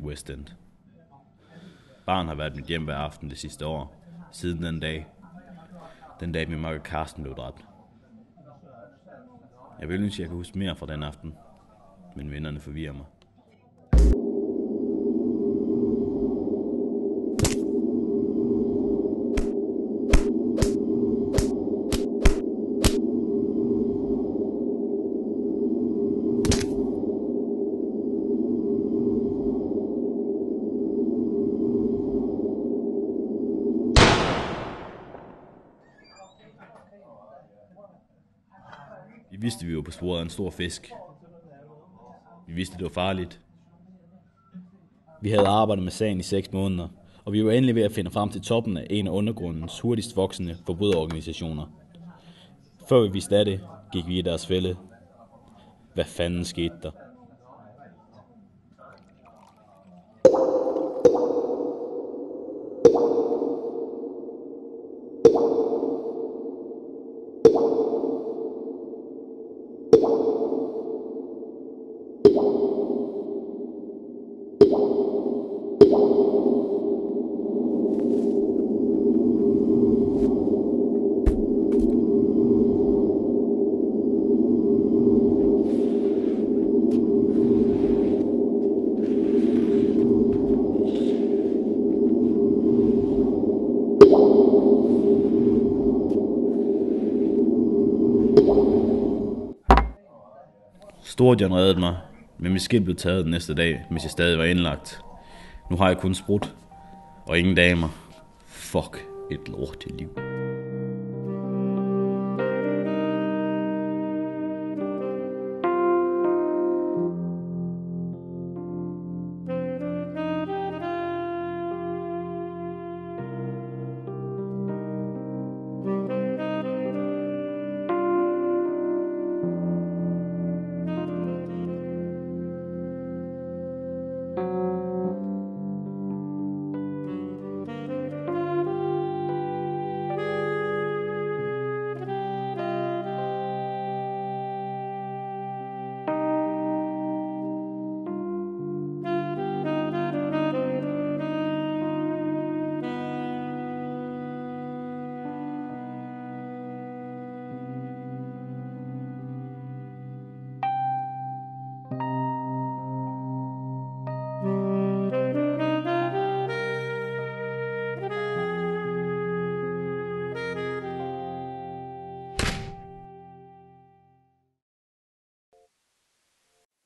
West End. Baren har været mit hjem hver aften det sidste år, siden den dag min makker Karsten blev dræbt. Jeg vil ønske, at jeg kan huske mere fra den aften, men vennerne forvirrer mig. Vi vidste, vi var på sporet af en stor fisk. Vi vidste, det var farligt. Vi havde arbejdet med sagen i 6 måneder, og vi var endelig ved at finde frem til toppen af en af undergrundens hurtigst voksende forbryderorganisationer. Før vi vidste af det, gik vi i deres fælde. Hvad fanden skete der? Store John reddede mig, men mit skilt blev taget den næste dag, mens jeg stadig var indlagt. Nu har jeg kun sprut, og ingen damer. Fuck et lorteliv.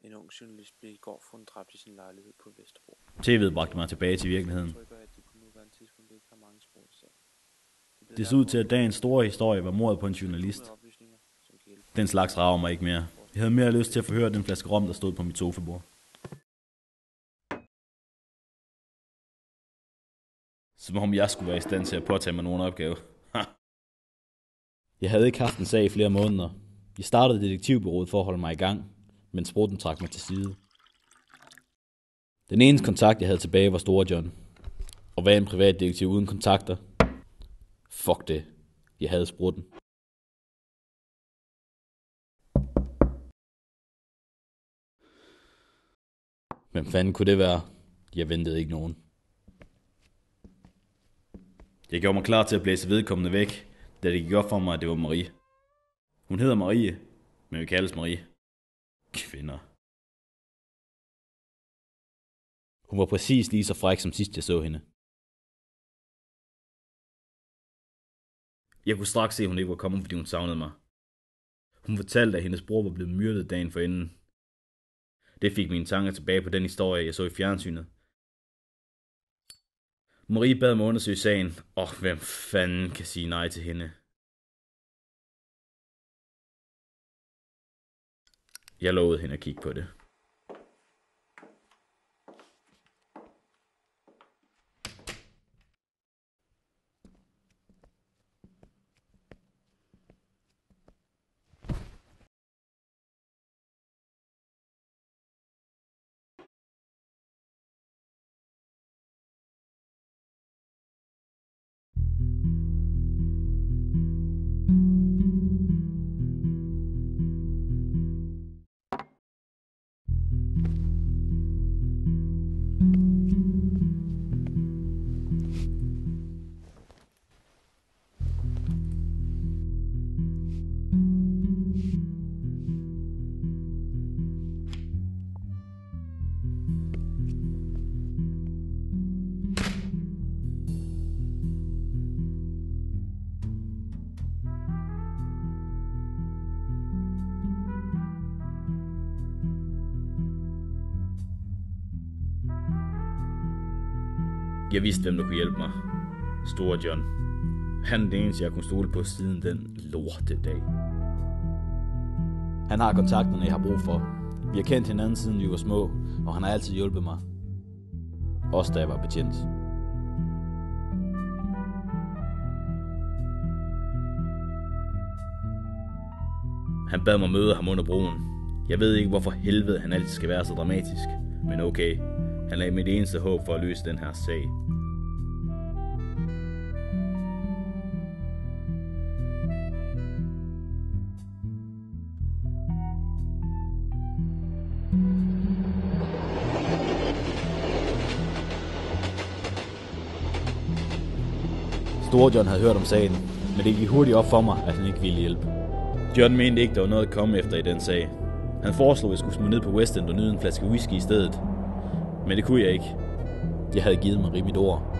En ung journalist blev i går fundet dræbt i sin lejlighed på Vesterbro. TV'et bragte mig tilbage til virkeligheden. Det så ud til, at dagens store historie var mordet på en journalist. Den slags rager mig ikke mere. Jeg havde mere lyst til at forhøre den flaske rom, der stod på mit sofabord. Som om jeg skulle være i stand til at påtage mig nogen opgave. Jeg havde ikke haft en sag i flere måneder. Jeg startede detektivbureauet for at holde mig i gang, men sprutten trak mig til side. Den eneste kontakt, jeg havde tilbage, var Store John. Og hvad en privatdetektiv uden kontakter? Fuck det. Jeg havde sprutten. Hvem fanden kunne det være? Jeg ventede ikke nogen. Jeg gjorde mig klar til at blæse vedkommende væk, da det gik op for mig, at det var Marie. Hun hedder Marie, men vi kaldes Marie. Kvinder. Hun var præcis lige så fræk som sidst jeg så hende. Jeg kunne straks se, at hun ikke var kommet, fordi hun savnede mig. Hun fortalte, at hendes bror var blevet myrdet dagen forinden. Det fik mine tanker tilbage på den historie, jeg så i fjernsynet. Marie bad mig undersøge sagen, og hvem fanden kan sige nej til hende? Jeg lovede hende at kigge på det. Jeg vidste, hvem der kunne hjælpe mig. Store John. Han er den eneste, jeg kunne stole på siden den lortedag. Han har kontakterne, jeg har brug for. Vi har kendt hinanden, siden vi var små, og han har altid hjulpet mig. Også da jeg var betjent. Han bad mig møde ham under broen. Jeg ved ikke, hvorfor helvede han altid skal være så dramatisk. Men okay, han er mit eneste håb for at løse den her sag. Store John havde hørt om sagen, men det gik hurtigt op for mig, at han ikke ville hjælpe. John mente ikke, der var noget at komme efter i den sag. Han foreslog, at jeg skulle smutte ned på West End og nyde en flaske whisky i stedet. Men det kunne jeg ikke. Jeg havde givet Marie mit ord.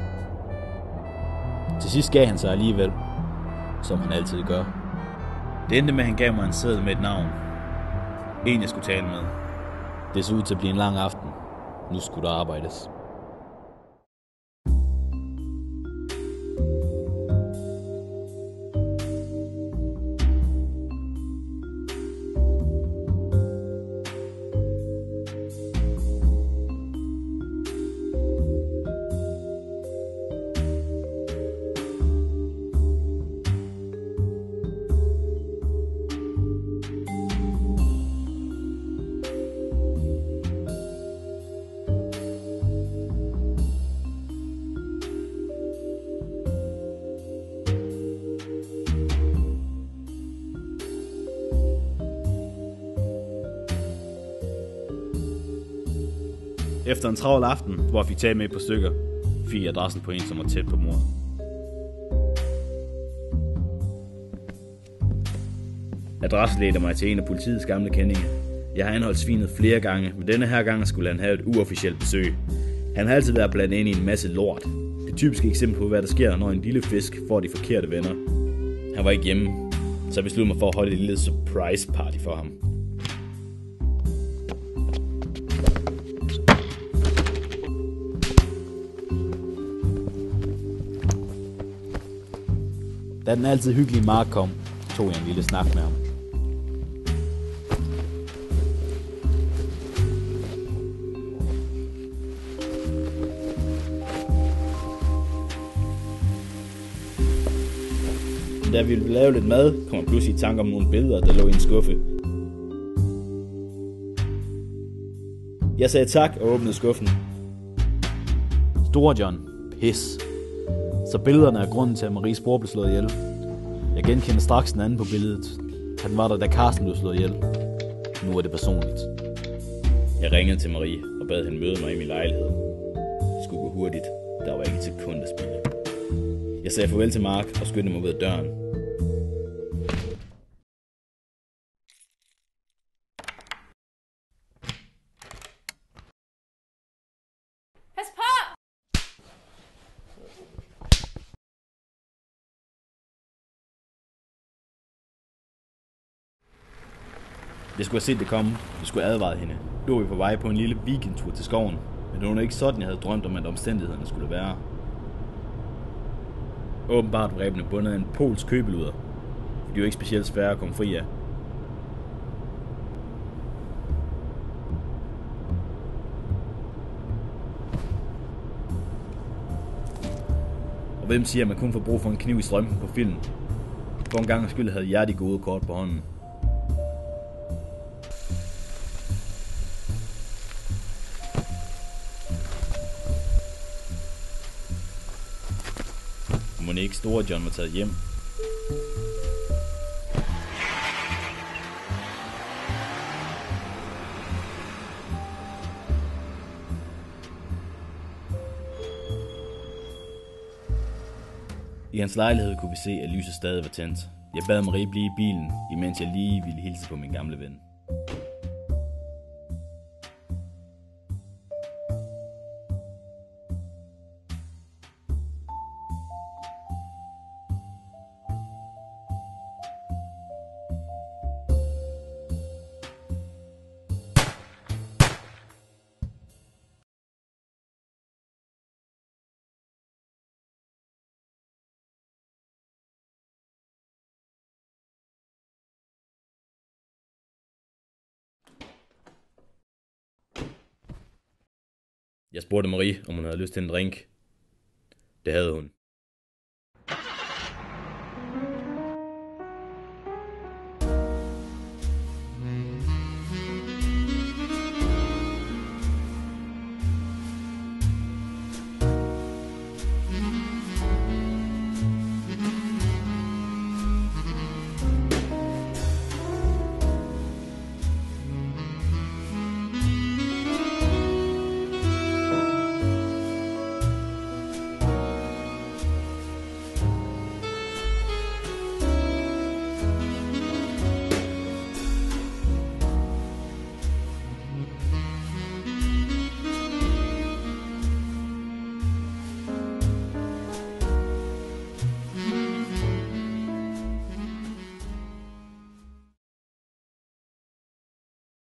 Til sidst gav han sig alligevel, som han altid gør. Det endte med, at han gav mig en seddel med et navn. En, jeg skulle tale med. Det så ud til at blive en lang aften. Nu skulle der arbejdes. Efter en travl aften, hvor jeg fik taget med et par stykker, fik jeg adressen på en, som var tæt på mordet. Adressen ledte mig til en af politiets gamle kendinge. Jeg har anholdt svinet flere gange, men denne her gang skulle han have et uofficielt besøg. Han har altid været blandet ind i en masse lort. Det typiske eksempel på, hvad der sker, når en lille fisk får de forkerte venner. Han var ikke hjemme, så jeg besluttede mig for at holde et lille surprise party for ham. Da den altid hyggelige Mark kom, tog jeg en lille snak med ham. Da vi ville lave lidt mad, kom jeg pludselig i tanke om nogle billeder, der lå i en skuffe. Jeg sagde tak og åbnede skuffen. Store John, pis. Så billederne er grunden til, at Maries bror blev slået ihjel. Jeg genkender straks den anden på billedet. Han var der, da Carsten blev slået ihjel. Nu er det personligt. Jeg ringede til Marie og bad hende møde mig i min lejlighed. Det skulle gå hurtigt. Der var ikke et sekund at spilde. Jeg sagde farvel til Mark og skyndte mig ud af døren. Jeg skulle have set det komme. Jeg skulle have advaret hende. Nu var vi på vej på en lille weekendtur til skoven. Men det var ikke sådan, jeg havde drømt om, at omstændighederne skulle være. Åbenbart var rebene bundet af en polsk købeluder. De er jo ikke specielt svære at komme fri af. Og hvem siger, at man kun får brug for en kniv i strømpen på film? For en gang skyld havde jeg de gode kort på hånden. Må ikke Store John var taget hjem. I hans lejlighed kunne vi se, at lyset stadig var tændt. Jeg bad Marie blive i bilen, imens jeg lige ville hilse på min gamle ven. Jeg spurgte Marie, om hun havde lyst til en drink. Det havde hun.